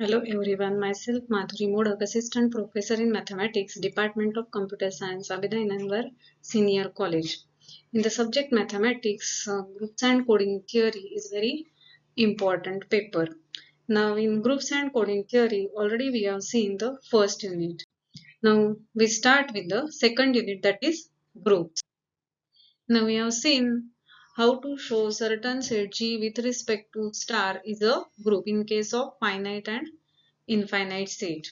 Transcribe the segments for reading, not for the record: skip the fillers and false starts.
Hello everyone, myself Madhuri Modak, Assistant Professor in Mathematics, Department of Computer Science, Abhidayanangar Senior College. In the subject Mathematics, Groups and Coding Theory is very important paper. Now in Groups and Coding Theory, already we have seen the first unit. Now we start with the second unit, that is Groups. Now we have seen how to show certain set G with respect to star is a group in case of finite and infinite set.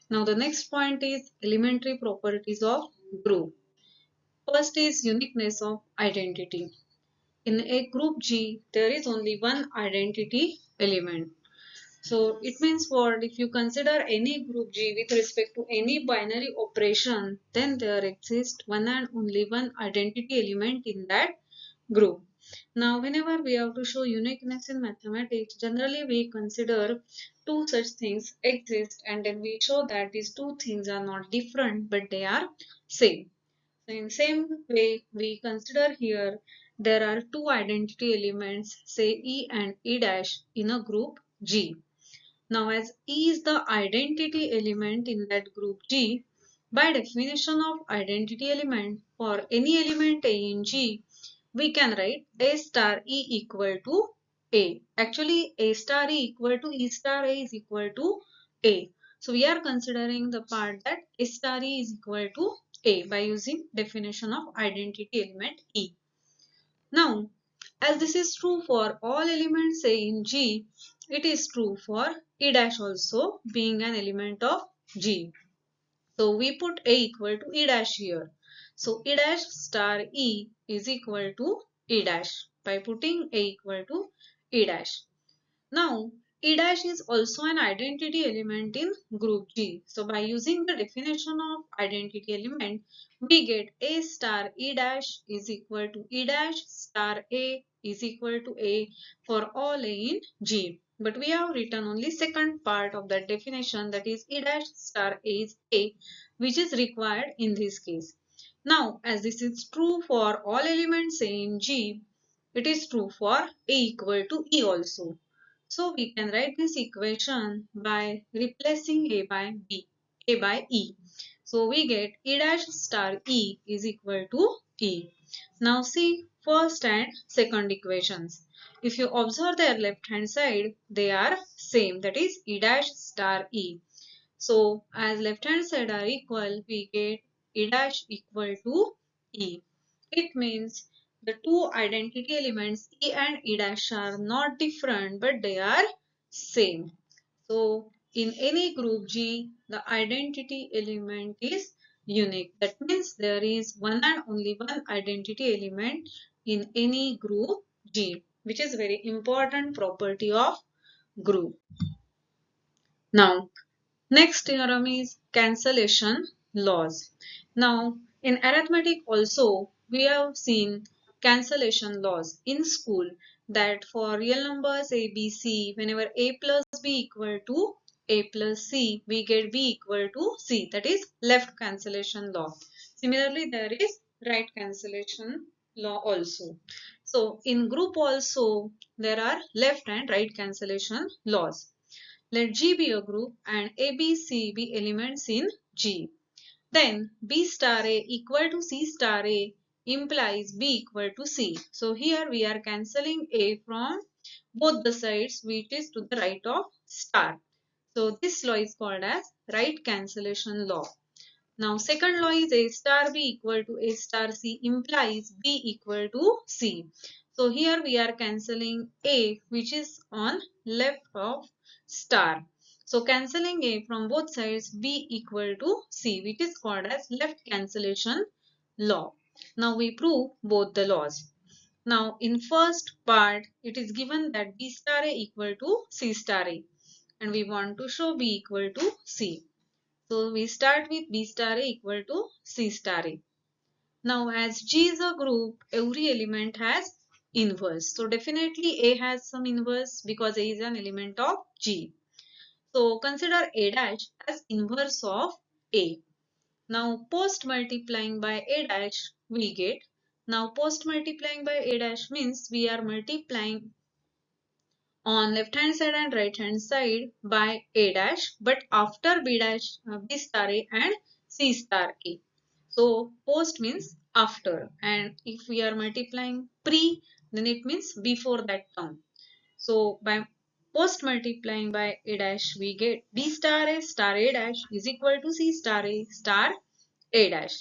Now the next point is elementary properties of group. First is uniqueness of identity. In a group G, there is only one identity element. So it means what? If you consider any group G with respect to any binary operation, then there exists one and only one identity element in that group. Now, whenever we have to show uniqueness in mathematics, generally we consider two such things exist and then we show that these two things are not different but they are same. So in same way, we consider here there are two identity elements, say E and E dash in a group G. Now, as E is the identity element in that group G, by definition of identity element for any element A in G, we can write A star E equal to A. Actually, A star E equal to E star A is equal to A. So, we are considering the part that A star E is equal to A by using definition of identity element E. Now, as this is true for all elements say in G, it is true for E dash also being an element of G. So we put A equal to E dash here. So E dash star E is equal to E dash by putting A equal to E dash. Now, E dash is also an identity element in group G. So, by using the definition of identity element, we get A star E dash is equal to E dash star A is equal to A for all A in G. But we have written only second part of that definition, that is E dash star A is A, which is required in this case. Now, as this is true for all elements A in G, it is true for A equal to E also. So we can write this equation by replacing A by B, A by E. So we get E dash star E is equal to E. Now see first and second equations. If you observe their left hand side, they are same, that is E dash star E. So as left hand side are equal, we get E dash equal to E. It means the two identity elements E and E dash are not different but they are same. So in any group G, the identity element is unique. That means there is one and only one identity element in any group G, which is very important property of group. Now, next theorem is cancellation laws. Now, in arithmetic also, we have seen cancellation laws in school that for real numbers A, B, C, whenever A plus B equal to A plus C, we get B equal to C. That is left cancellation law. Similarly, there is right cancellation law also. So, in group also, there are left and right cancellation laws. Let G be a group and A, B, C be elements in G. Then B star A equal to C star A implies B equal to C. So here we are cancelling A from both the sides, which is to the right of star. So this law is called as right cancellation law. Now second law is A star B equal to A star C implies B equal to C. So here we are cancelling A, which is on left of star. So cancelling A from both sides, B equal to C, which is called as left cancellation law. Now we prove both the laws. Now in first part, it is given that B star A equal to C star A and we want to show B equal to C. So we start with B star A equal to C star A. Now as G is a group, every element has inverse. So definitely A has some inverse because A is an element of G. So consider A dash as inverse of A. Now post multiplying by A dash we get. Now post multiplying by A dash means we are multiplying on left hand side and right hand side by A dash, but after B dash, B star A and C star A. So post means after, and if we are multiplying pre, then it means before that term. So by post multiplying by A dash, we get B star A dash is equal to C star A dash.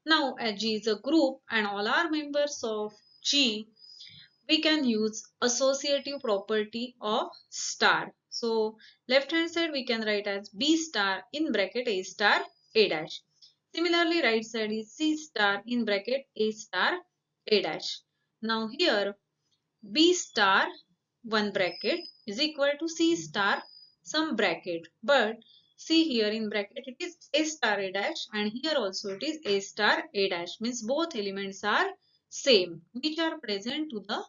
Now as G is a group and all are members of G, we can use associative property of star. So left hand side we can write as B star in bracket A star A dash. Similarly right side is C star in bracket A star A dash. Now here B star one bracket is equal to C star some bracket, but see here in bracket it is A star A dash and here also it is A star A dash, means both elements are same which are present to the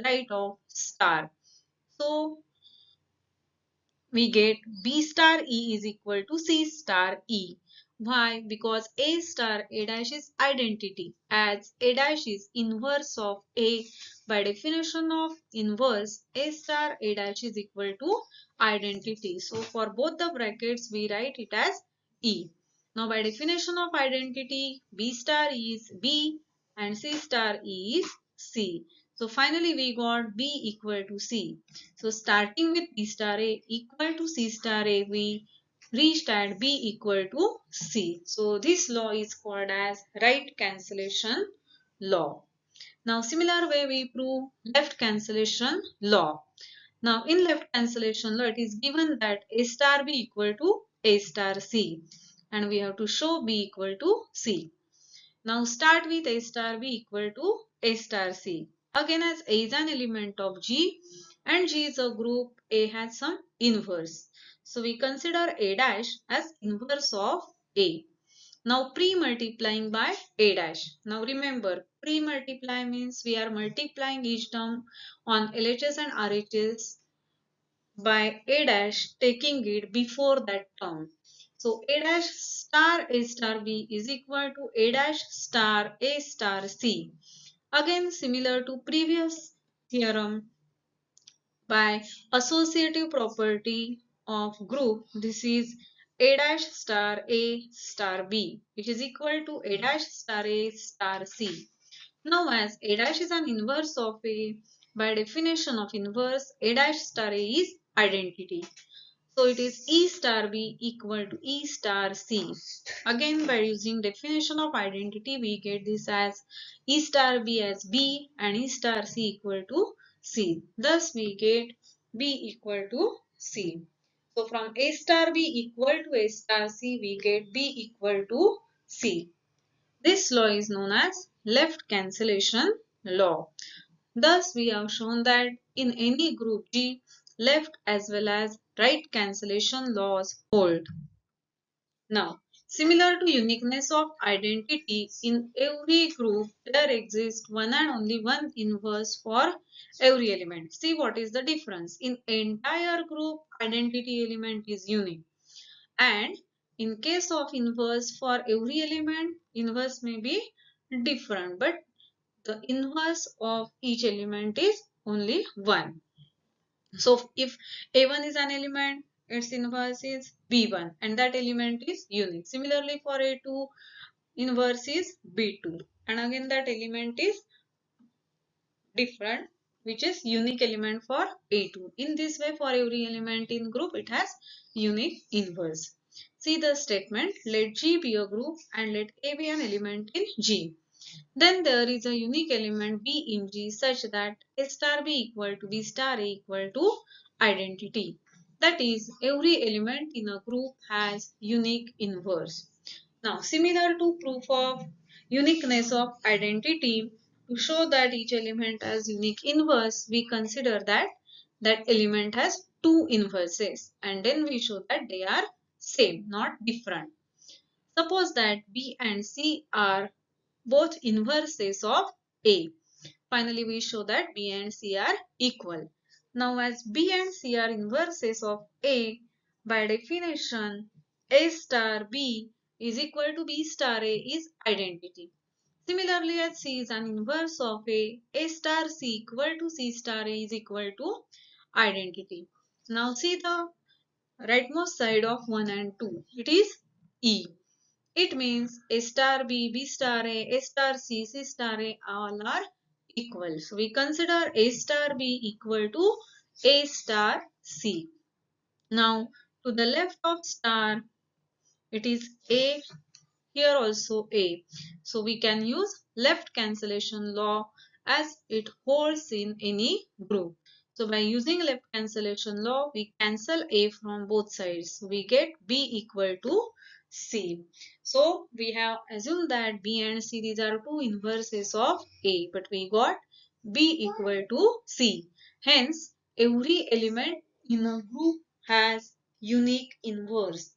right of star. So we get B star E is equal to C star E. Why? Because A star A dash is identity, as A dash is inverse of A. By definition of inverse, A star A dash is equal to identity. So for both the brackets we write it as E. Now by definition of identity, B star E is B and C star E is C. So finally we got B equal to C. So starting with B star A equal to C star A, we reached at B equal to C. So this law is called as right cancellation law. Now similar way we prove left cancellation law. Now in left cancellation law it is given that A star B equal to A star C and we have to show B equal to C. Now start with A star B equal to A star C. Again as A is an element of G and G is a group, A has some inverse. So we consider A dash as inverse of A. Now pre-multiplying by A dash. Now remember pre-multiply means we are multiplying each term on LHS and RHS by A dash taking it before that term. So A dash star A star B is equal to A dash star A star C. Again similar to previous theorem, by associative property of group, this is A dash star A star B, which is equal to A dash star A star C. Now as A dash is an inverse of A, by definition of inverse, A dash star A is identity. So it is E star B equal to E star C. Again by using definition of identity we get this as E star B as B and E star C equal to C. Thus we get B equal to C. So from A star B equal to A star C we get B equal to C. This law is known as left cancellation law. Thus, we have shown that in any group G, left as well as right cancellation laws hold. Now, similar to uniqueness of identity, in every group there exists one and only one inverse for every element. See what is the difference. In entire group, identity element is unique. And in case of inverse, for every element, inverse may be different, but the inverse of each element is only 1. So if A1 is an element, its inverse is B1 and that element is unique. Similarly for A2, inverse is B2 and again that element is different, which is unique element for A2. In this way for every element in group it has unique inverse. See the statement, let G be a group and let A be an element in G. Then there is a unique element B in G such that A star B equal to B star A equal to identity. That is, every element in a group has unique inverse. Now, similar to proof of uniqueness of identity, to show that each element has unique inverse, we consider that that element has two inverses and then we show that they are same, not different. Suppose that B and C are both inverses of A. Finally, we show that B and C are equal. Now, as B and C are inverses of A, by definition, A star B is equal to B star A is identity. Similarly, as C is an inverse of A star C equal to C star A is equal to identity. Now see the rightmost side of 1 and 2. It is E. It means A star B, B star A star C, C star A all are equal. So we consider A star B equal to A star C. Now to the left of star it is A, here also A. So we can use left cancellation law as it holds in any group. So by using left cancellation law, we cancel A from both sides. We get B equal to C. So we have assumed that B and C, these are two inverses of A, but we got B equal to C. Hence, every element in a group has unique inverse.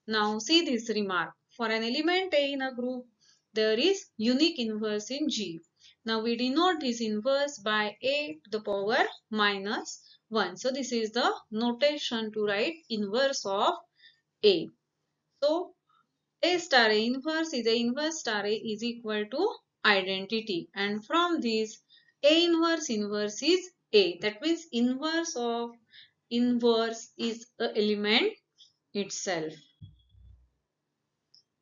Now see this remark. For an element A in a group, there is unique inverse in G. Now we denote this inverse by A to the power minus 1. So this is the notation to write inverse of A. So A star A inverse is A inverse star A is equal to identity. And from this A inverse inverse is A. That means inverse of inverse is a element itself.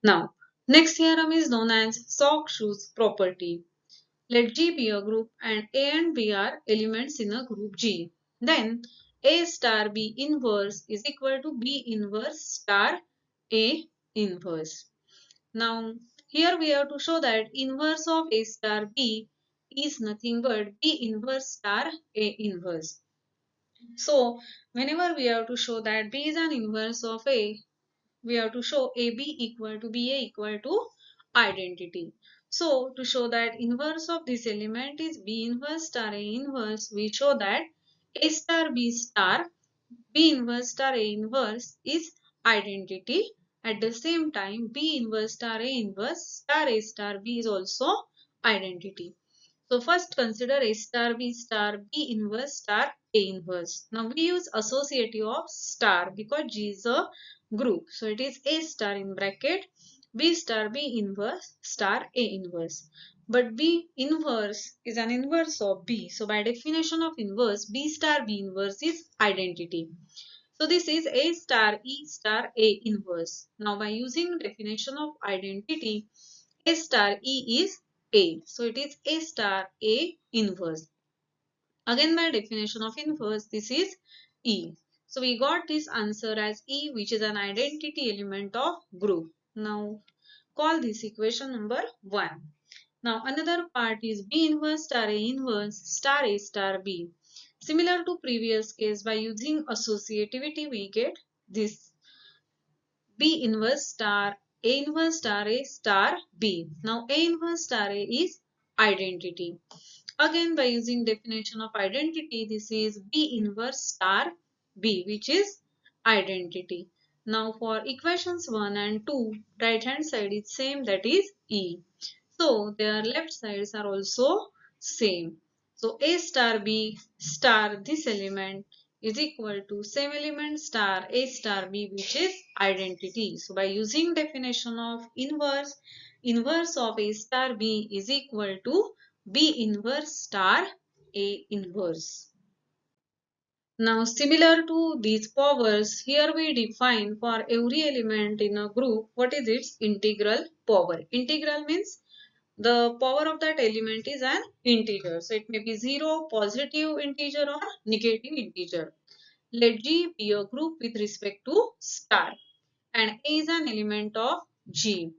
Now, next theorem is known as Sauk-Schu's property. Let G be a group and A and B are elements in a group G. Then A star B inverse is equal to B inverse star A inverse. Now, here we have to show that inverse of A star B is nothing but B inverse star A inverse. So, whenever we have to show that B is an inverse of A, we have to show AB equal to BA equal to identity. So to show that inverse of this element is B inverse star A inverse, we show that A star B star B inverse star A inverse is identity. At the same time, B inverse star A inverse star A star B is also identity. So first consider A star B inverse star A inverse. Now we use associative of star because G is a group. So it is A star in bracket B star B inverse star A inverse. But B inverse is an inverse of B. So by definition of inverse, B star B inverse is identity. So this is A star E star A inverse. Now by using definition of identity, A star E is A. So it is A star A inverse. Again by definition of inverse, this is E. So we got this answer as E, which is an identity element of group. Now call this equation number 1. Now another part is B inverse star A inverse star A star B. Similar to previous case, by using associativity we get this B inverse star A star B. Now A inverse star A is identity. Again by using definition of identity, this is B inverse star B, which is identity. Now for equations 1 and 2, right hand side is same, that is E. So their left sides are also same. So A star B star this element is equal to same element star A star B, which is identity. So by using definition of inverse, inverse of A star B is equal to B inverse star A inverse. Now similar to these powers, here we define for every element in a group what is its integral power. Integral means the power of that element is an integer. So it may be 0, positive integer or negative integer. Let G be a group with respect to star and A is an element of G.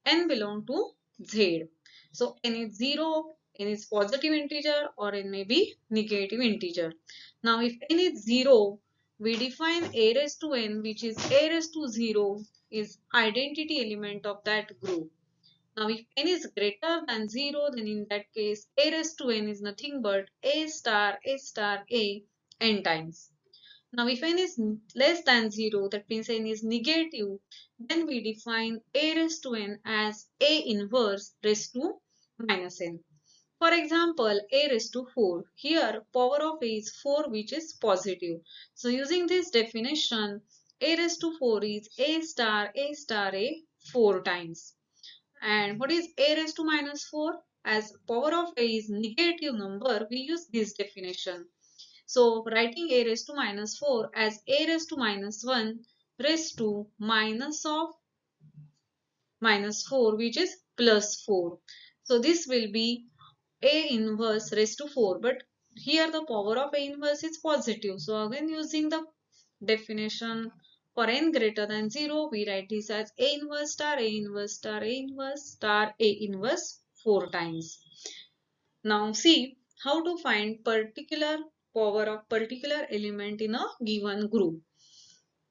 N belong to Z. So n is 0, n is positive integer or n may be negative integer. Now if n is 0, we define A raised to n, which is A raised to 0 is identity element of that group. Now if n is greater than 0, then in that case A raised to n is nothing but A star A n times. Now if n is less than 0, that means n is negative, then we define A raised to n as A inverse raised to minus n. For example, A raised to 4. Here power of A is 4, which is positive. So using this definition, A raised to 4 is A star A 4 times. And what is A raised to minus 4? As power of A is negative number, we use this definition. So writing a raised to minus 4 as a raised to minus 1 raised to minus of minus 4, which is plus 4. So this will be a inverse raised to 4, but here the power of a inverse is positive. So again using the definition for n greater than 0, we write this as a inverse star, a inverse star, a inverse star, a inverse 4 times. Now see how to find particular power of particular element in a given group.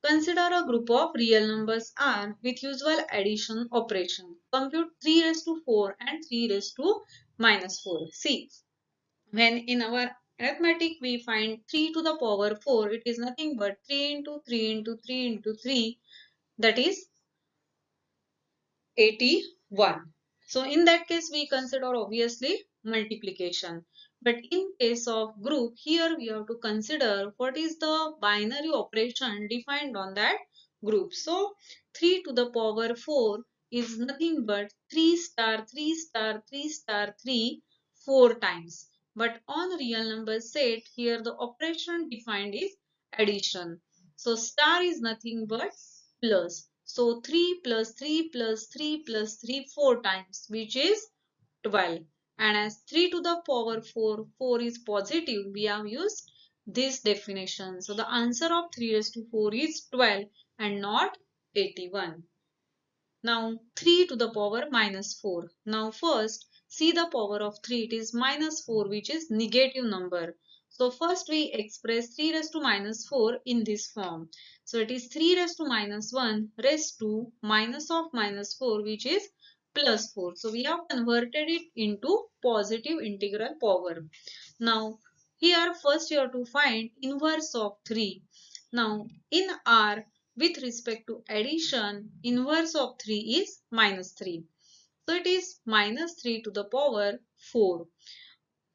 Consider a group of real numbers R with usual addition operation. Compute 3 raised to 4 and 3 raised to minus 4. See, when in our arithmetic we find 3 to the power 4, it is nothing but 3 into 3 into 3 into 3, that is 81. So in that case we consider obviously multiplication. But in case of group, here we have to consider what is the binary operation defined on that group. So 3 to the power 4 is nothing but 3 star 3 star 3 star 3 4 times. But on real number set, here the operation defined is addition. So star is nothing but plus. So 3 plus 3 plus 3 plus 3 4 times, which is 12. And as 3 to the power 4, 4 is positive, we have used this definition. So the answer of 3 raised to 4 is 12 and not 81. Now 3 to the power minus 4. Now first see the power of 3. It is minus 4, which is negative number. So first we express 3 raised to minus 4 in this form. So it is 3 raised to minus 1 raised to minus of minus 4, which is plus 4. So we have converted it into positive integral power. Now here first you have to find inverse of 3. Now in R, with respect to addition, inverse of 3 is minus 3. So it is minus 3 to the power 4.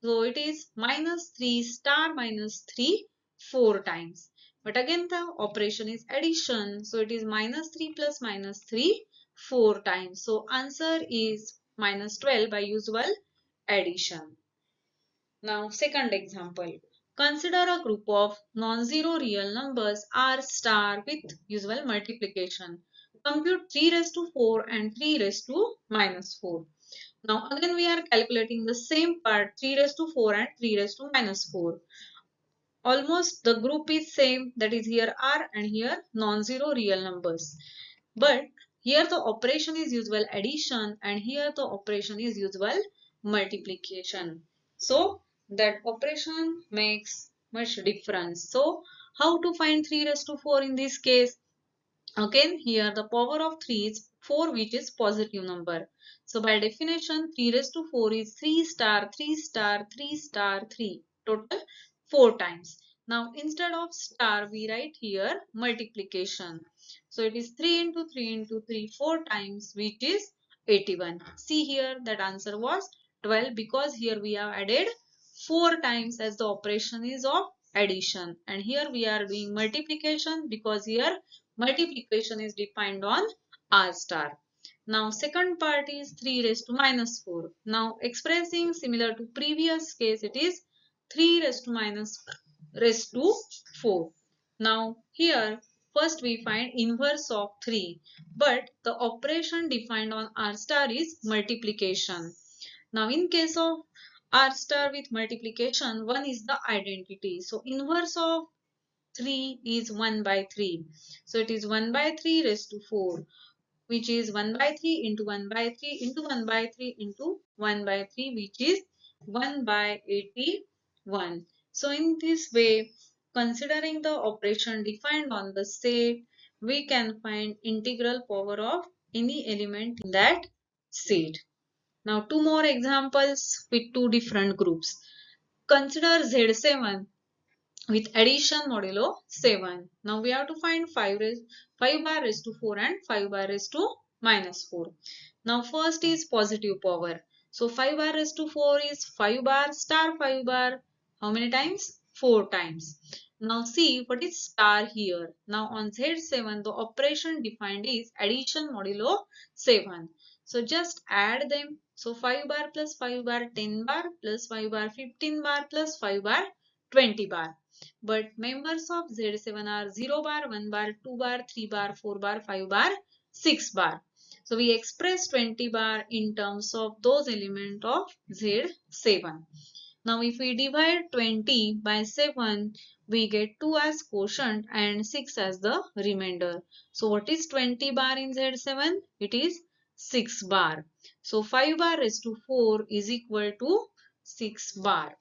So it is minus 3 star minus 3 4 times. But again the operation is addition. So it is minus 3 plus minus 3 4 times. So answer is minus 12 by usual addition. Now second example. Consider a group of non-zero real numbers R star with usual multiplication. Compute 3 raised to 4 and 3 raised to minus 4. Now again we are calculating the same part, 3 raised to 4 and 3 raised to minus 4. Almost the group is same, that is here R and here non-zero real numbers. But here the operation is usual addition and here the operation is usual multiplication. So that operation makes much difference. So how to find 3 raised to 4 in this case? Again here the power of 3 is 4, which is positive number. So by definition 3 raised to 4 is 3 star 3 star 3 star 3, total 4 times. Now instead of star we write here multiplication. So it is 3 into 3 into 3 4 times, which is 81. See here that answer was 12 because here we have added 4 times as the operation is of addition, and here we are doing multiplication because here multiplication is defined on R star. Now second part is 3 raised to minus 4. Now expressing similar to previous case, it is 3 raised to minus raised to 4. Now here first we find inverse of 3, but the operation defined on R star is multiplication. Now in case of R star with multiplication, 1 is the identity. So inverse of 3 is 1 by 3. So it is 1 by 3 raised to 4, which is 1 by 3 into 1 by 3 into 1 by 3 into 1 by 3, which is 1 by 81. So in this way, considering the operation defined on the set, we can find integral power of any element in that set. Now two more examples with two different groups. Consider Z7 with addition modulo 7. Now we have to find 5 bar raised to 4 and 5 bar raised to minus 4. Now first is positive power. So 5 bar raised to 4 is 5 bar star 5 bar. How many times? 4 times. Now see what is star here. Now on Z7 the operation defined is addition modulo 7. So just add them. So 5 bar plus 5 bar 10 bar plus 5 bar 15 bar plus 5 bar 20 bar. but members of Z7 are 0 bar, 1 bar, 2 bar, 3 bar, 4 bar, 5 bar, 6 bar. So we express 20 bar in terms of those elements of Z7. Now if we divide 20 by 7, we get 2 as quotient and 6 as the remainder. So what is 20 bar in Z7? It is 6 bar. So 5 bar raised to 4 is equal to 6 bar.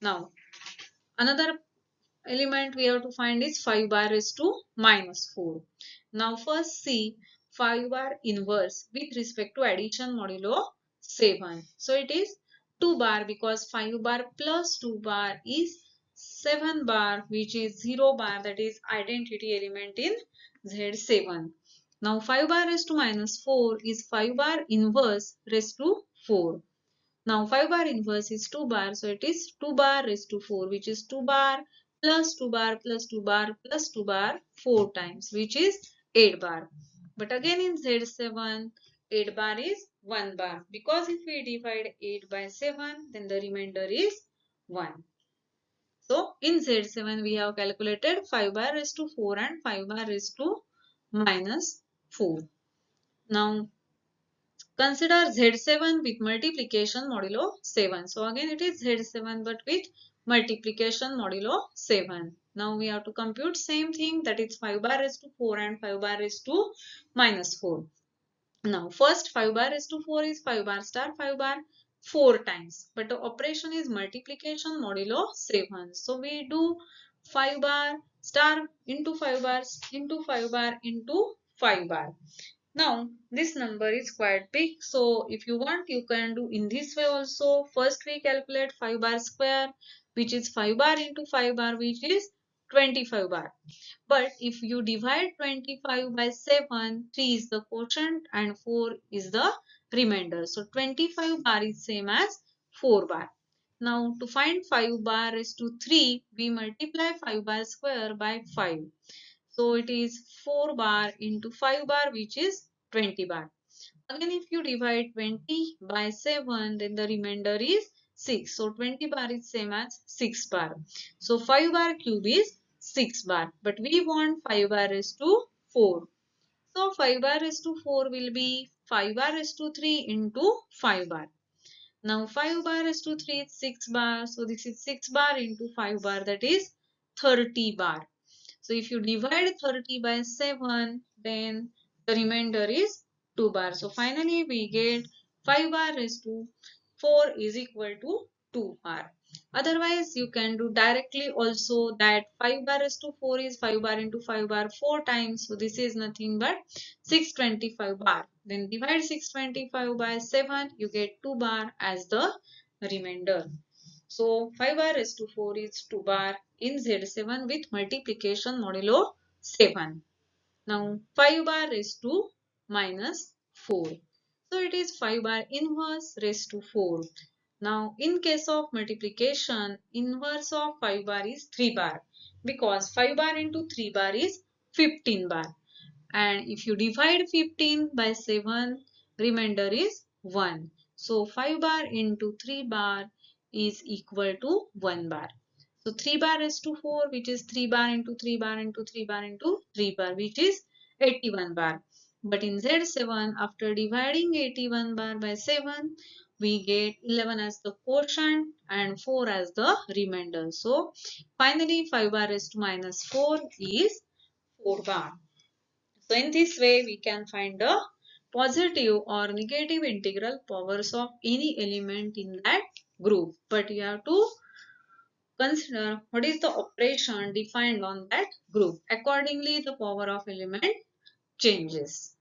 Now another element we have to find is 5 bar raised to minus 4. Now first see 5 bar inverse with respect to addition modulo 7. So it is 2 bar because 5 bar plus 2 bar is 7 bar, which is 0 bar, that is identity element in Z7. Now 5 bar raised to minus 4 is 5 bar inverse raised to 4. Now 5 bar inverse is 2 bar, so it is 2 bar raised to 4, which is 2 bar plus 2 bar plus 2 bar plus 2 bar 4 times, which is 8 bar. But again in Z7, 8 bar is 1 bar, because if we divide 8 by 7, then the remainder is 1. So in Z7 we have calculated 5 bar raised to 4 and 5 bar raised to minus 4. Now consider Z7 with multiplication modulo 7. So again it is Z7 but with multiplication modulo 7. Now we have to compute same thing, that is 5 bar raised to 4 and 5 bar raised to minus 4. Now first 5 bar raised to 4 is 5 bar star 5 bar 4 times, but the operation is multiplication modulo 7. So we do 5 bar star into 5 bars into 5 bar into 5 bar. Now this number is quite big, so if you want you can do in this way also. First we calculate 5 bar square, which is 5 bar into 5 bar, which is 25 bar. But if you divide 25 by 7, 3 is the quotient and 4 is the remainder. So 25 bar is same as 4 bar. Now to find 5 bar raised to 3, we multiply 5 bar square by 5. So it is 4 bar into 5 bar, which is 20 bar. Again, if you divide 20 by 7, then the remainder is 6. So 20 bar is same as 6 bar. So 5 bar cube is 6 bar. But we want 5 bar raised to 4. So 5 bar raised to 4 will be 5 bar raised to 3 into 5 bar. Now 5 bar raised to 3 is 6 bar. So this is 6 bar into 5 bar, that is 30 bar. So if you divide 30 by 7, then the remainder is 2 bar. So finally we get 5 bar raised to 4 is equal to 2 bar. Otherwise you can do directly also that 5 bar raised to 4 is 5 bar into 5 bar 4 times. So this is nothing but 625 bar. Then divide 625 by 7, you get 2 bar as the remainder. So 5 bar raised to 4 is 2 bar in Z7 with multiplication modulo 7. Now 5 bar raised to minus 4. So it is 5 bar inverse raised to 4. Now in case of multiplication, inverse of 5 bar is 3 bar, because 5 bar into 3 bar is 15 bar. And if you divide 15 by 7, remainder is 1. So 5 bar into 3 bar is equal to 1 bar. So 3 bar is to 4, which is 3 bar into 3 bar into 3 bar into 3 bar, which is 81 bar. But in Z7, after dividing 81 bar by 7, we get 11 as the quotient and 4 as the remainder. So finally 5 bar is to minus 4 is 4 bar. So in this way we can find the positive or negative integral powers of any element in that group. But you have to consider what is the operation defined on that group. Accordingly, the power of element changes.